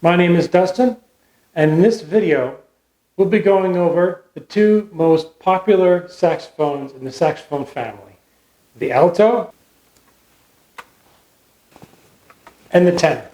My name is Dustin, and in this video, we'll be going over the two most popular saxophones in the saxophone family, the alto and the tenor.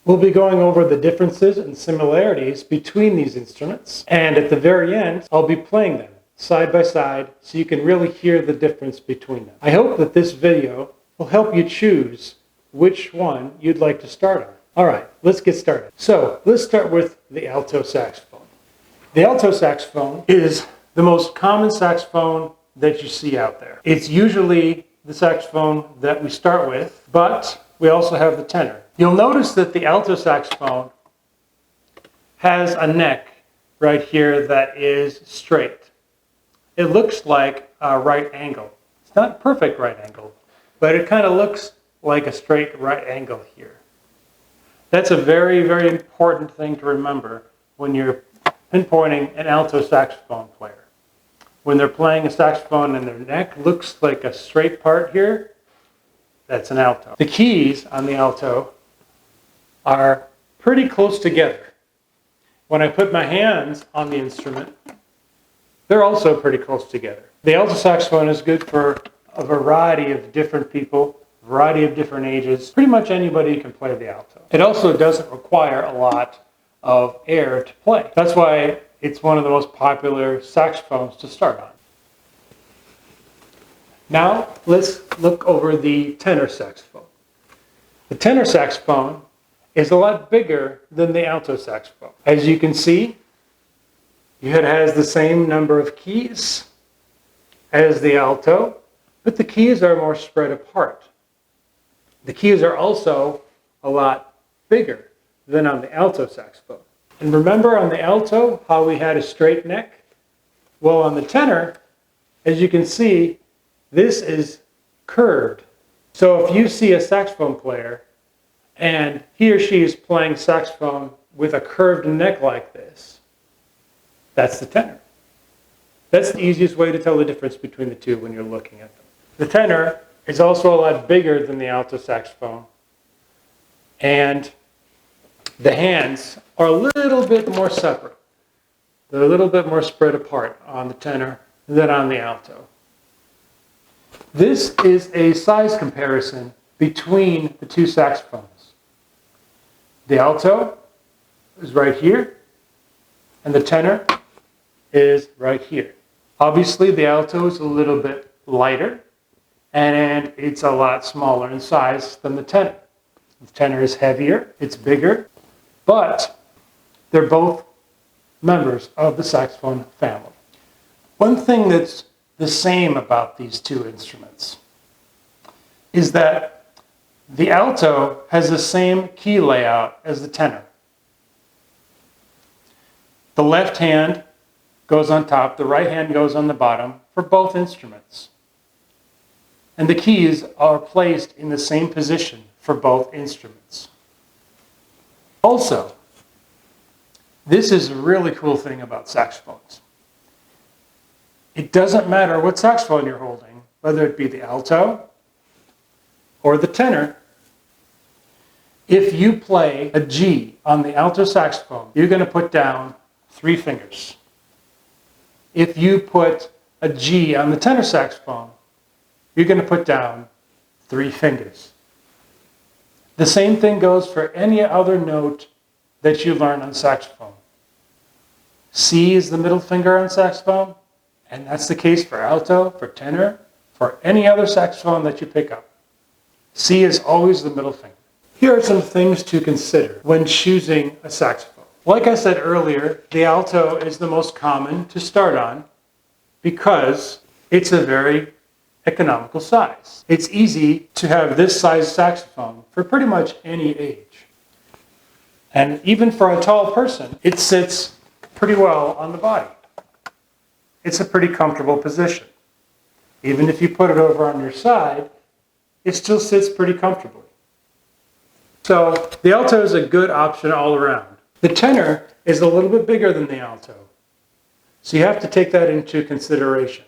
We'll be going over the differences and similarities between these instruments, and at the very end, I'll be playing them side by side so you can really hear the difference between them. I hope that this video will help you choose which one you'd like to start on. All right, let's get started. So let's start with the alto saxophone. The alto saxophone is the most common saxophone that you see out there. It's usually the saxophone that we start with, but we also have the tenor. You'll notice that the alto saxophone has a neck right here that is straight. It looks like a right angle. It's not a perfect right angle, but it kind of looks like a straight right angle here. That's a very, very important thing to remember when you're pinpointing an alto saxophone player. When they're playing a saxophone and their neck looks like a straight part here, that's an alto. The keys on the alto are pretty close together. When I put my hands on the instrument, they're also pretty close together. The alto saxophone is good for a variety of different people, a variety of different ages. Pretty much anybody can play the alto. It also doesn't require a lot of air to play. That's why it's one of the most popular saxophones to start on. Now let's look over the tenor saxophone. The tenor saxophone is a lot bigger than the alto saxophone. As you can see, it has the same number of keys as the alto, but the keys are more spread apart. The keys are also a lot bigger than on the alto saxophone. And remember on the alto how we had a straight neck? Well, on the tenor, as you can see, this is curved. So if you see a saxophone player and he or she is playing saxophone with a curved neck like this, that's the tenor. That's the easiest way to tell the difference between the two when you're looking at them. The tenor is also a lot bigger than the alto saxophone, and the hands are a little bit more separate. They're a little bit more spread apart on the tenor than on the alto. This is a size comparison between the two saxophones. The alto is right here, and the tenor is right here. Obviously, the alto is a little bit lighter, and it's a lot smaller in size than the tenor. The tenor is heavier, it's bigger, but they're both members of the saxophone family. One thing that's the same about these two instruments is that the alto has the same key layout as the tenor. The left hand goes on top, the right hand goes on the bottom for both instruments. And the keys are placed in the same position for both instruments. Also, this is a really cool thing about saxophones. It doesn't matter what saxophone you're holding, whether it be the alto or the tenor. If you play a G on the alto saxophone, you're going to put down 3 fingers. If you put a G on the tenor saxophone, you're going to put down 3 fingers. The same thing goes for any other note that you learn on saxophone. C is the middle finger on saxophone, and that's the case for alto, for tenor, for any other saxophone that you pick up. C is always the middle finger. Here are some things to consider when choosing a saxophone. Like I said earlier, the alto is the most common to start on because it's a very economical size. It's easy to have this size saxophone for pretty much any age. And even for a tall person, it sits pretty well on the body. It's a pretty comfortable position. Even if you put it over on your side, it still sits pretty comfortably. So the alto is a good option all around. The tenor is a little bit bigger than the alto, so you have to take that into consideration.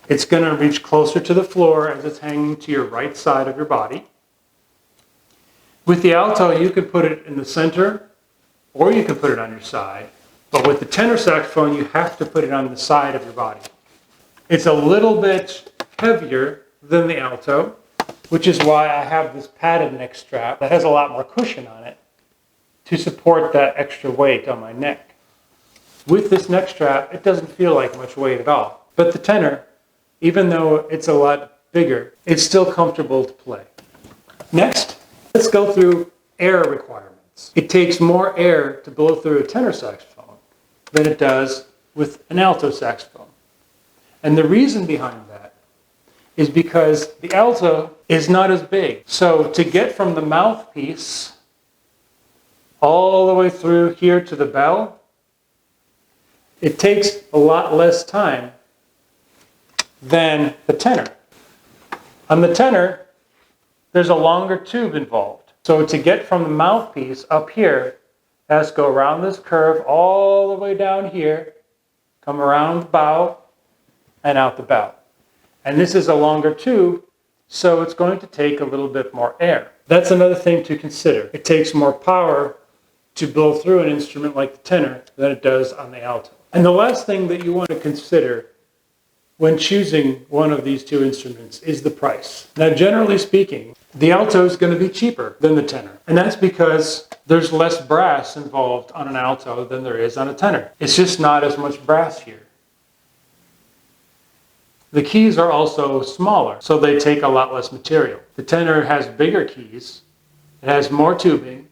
It's going to reach closer to the floor as it's hanging to your right side of your body. With the alto, you can put it in the center or you can put it on your side. But with the tenor saxophone, you have to put it on the side of your body. It's a little bit heavier than the alto, which is why I have this padded neck strap that has a lot more cushion on it to support that extra weight on my neck. With this neck strap, it doesn't feel like much weight at all. But the tenor, even though it's a lot bigger, it's still comfortable to play. Next, let's go through air requirements. It takes more air to blow through a tenor saxophone than it does with an alto saxophone. And the reason behind that is because the alto is not as big. So to get from the mouthpiece all the way through here to the bell, it takes a lot less time than the tenor. On the tenor, there's a longer tube involved. So to get from the mouthpiece up here, it has to go around this curve all the way down here, come around the bow, and out the bow. And this is a longer tube, so it's going to take a little bit more air. That's another thing to consider. It takes more power to blow through an instrument like the tenor than it does on the alto. And the last thing that you want to consider when choosing one of these two instruments is the price. Now, generally speaking, the alto is going to be cheaper than the tenor. And that's because there's less brass involved on an alto than there is on a tenor. It's just not as much brass here. The keys are also smaller, so they take a lot less material. The tenor has bigger keys, it has more tubing,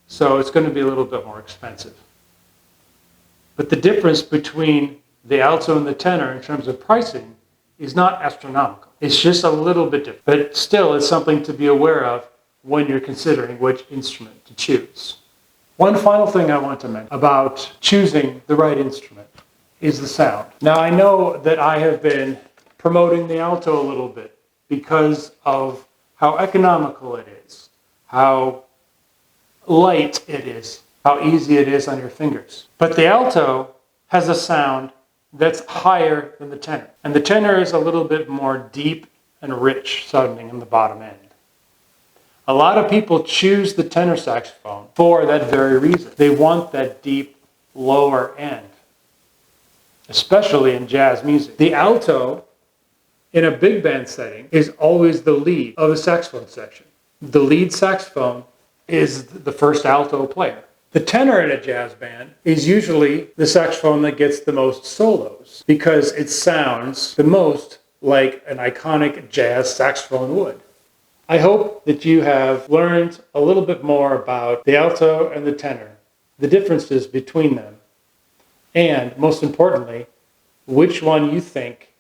so it's going to be a little bit more expensive. But the difference between the alto and the tenor in terms of pricing is not astronomical. It's just a little bit different. But still, it's something to be aware of when you're considering which instrument to choose. One final thing I want to mention about choosing the right instrument is the sound. Now, I know that I have been promoting the alto a little bit because of how economical it is, how light it is, how easy it is on your fingers. But the alto has a sound that's higher than the tenor. And the tenor is a little bit more deep and rich sounding in the bottom end. A lot of people choose the tenor saxophone for that very reason. They want that deep, lower end, especially in jazz music. The alto in a big band setting is always the lead of a saxophone section. The lead saxophone is the first alto player. The tenor in a jazz band is usually the saxophone that gets the most solos because it sounds the most like an iconic jazz saxophone would. I hope that you have learned a little bit more about the alto and the tenor, the differences between them, and most importantly, which one you think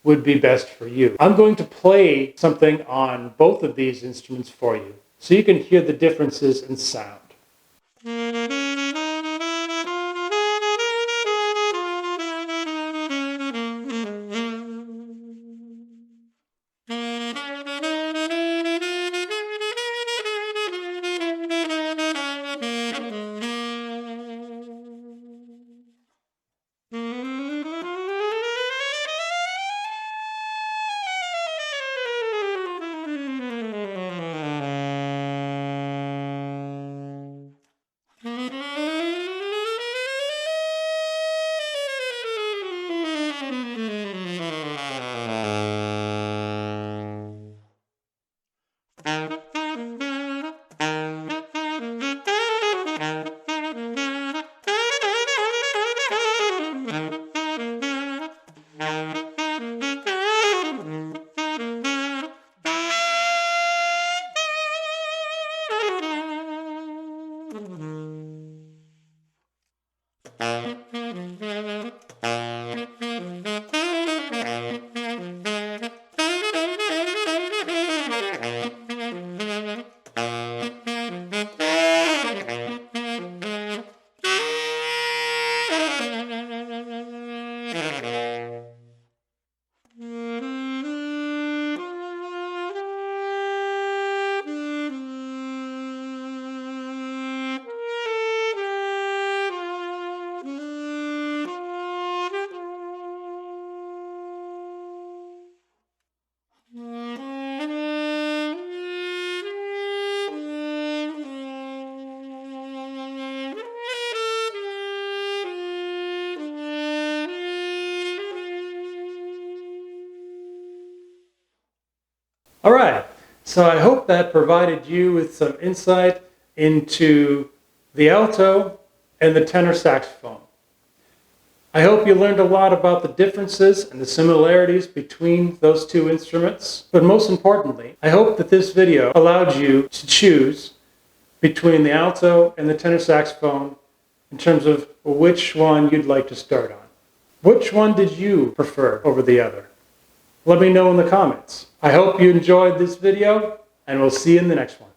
would be best for you. I'm going to play something on both of these instruments for you so you can hear the differences in sound. All right, so I hope that provided you with some insight into the alto and the tenor saxophone. I hope you learned a lot about the differences and the similarities between those two instruments. But most importantly, I hope that this video allowed you to choose between the alto and the tenor saxophone in terms of which one you'd like to start on. Which one did you prefer over the other? Let me know in the comments. I hope you enjoyed this video, and we'll see you in the next one.